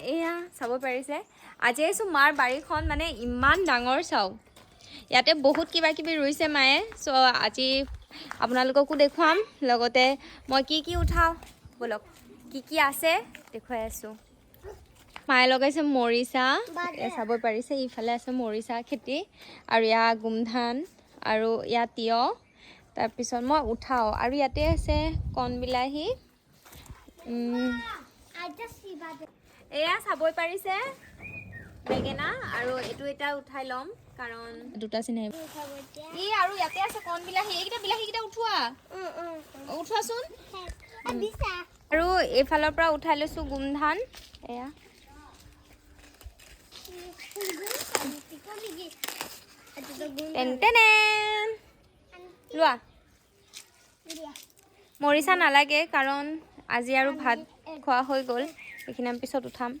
এয়া চাব পাৰিছে আজি আহিছোঁ মাৰ বাৰীখন মানে ইমান ডাঙৰ চাওক ইয়াতে বহুত কিবা কিবি ৰুইছে মায়ে চ' আজি আপোনালোককো দেখুৱাম লগতে মই কি উঠাওঁ বলক কি আছে দেখুৱাই আছোঁ মায়ে লগাইছে মৰিচা চাব পাৰিছে ইফালে আছে মৰিচা খেতি আৰু ইয়াত গোমধান আৰু ইয়াত তিয়হ তাৰপিছত মই উঠাওঁ আৰু ইয়াতে আছে কণ বিলাহী এয়া চাবই পাৰিছে বেঙেনা আৰু এইটো এটা উঠাই ল'ম কাৰণ দুটা চিনাই ই আৰু ইয়াতে আছে কণ বিলাহী এইকেইটা বিলাহীকেইটা উঠোৱা উঠোৱাচোন আৰু এইফালৰ পৰা উঠাই লৈছোঁ গোমধান এয়া লোৱা মৰিচা নালাগে কাৰণ আজি আৰু ভাত খোৱা হৈ গ'ল এইখিনি আমি পিছত উঠাম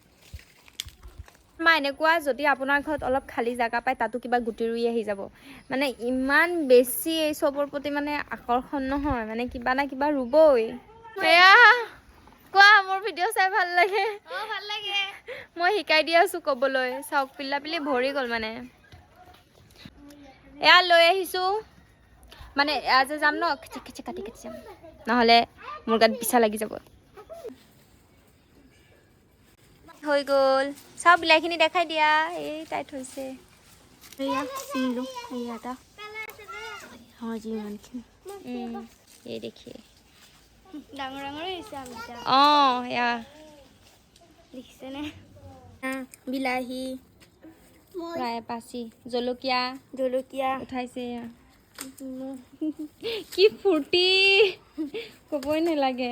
মা এনেকুৱা যদি আপোনাৰ ঘৰত অলপ খালী জাগা পায় তাতো কিবা গুটি ৰুই আহি যাব মানে ইমান বেছি এই চবৰ প্ৰতি মানে আকৰ্ষণ নহয় মানে কিবা না কিবা ৰুবই এয়া কোৱা মোৰ ভিডিঅ' চাই ভাল লাগে মই শিকাই দি আছোঁ ক'বলৈ চাওক পিল্লা ভৰি গ'ল মানে এয়া লৈ আহিছোঁ মানে আজি যাম ন কাটি যাম নহ'লে মোৰ গাত পিছা লাগি যাব হৈ গ'ল চাওক বিলাহীখিনি দেখাই দিয়া এই টাইট হৈছে এয়া চিঙিলো এয়া এটা হয় যিমানখিনি এই দেখিয়ে ডাঙৰ হৈছে অঁ এয়া দেখিছেনে বিলাহী প্ৰায় পাচি জলকীয়া উঠাইছে কি ফূৰ্তি ক'বই নালাগে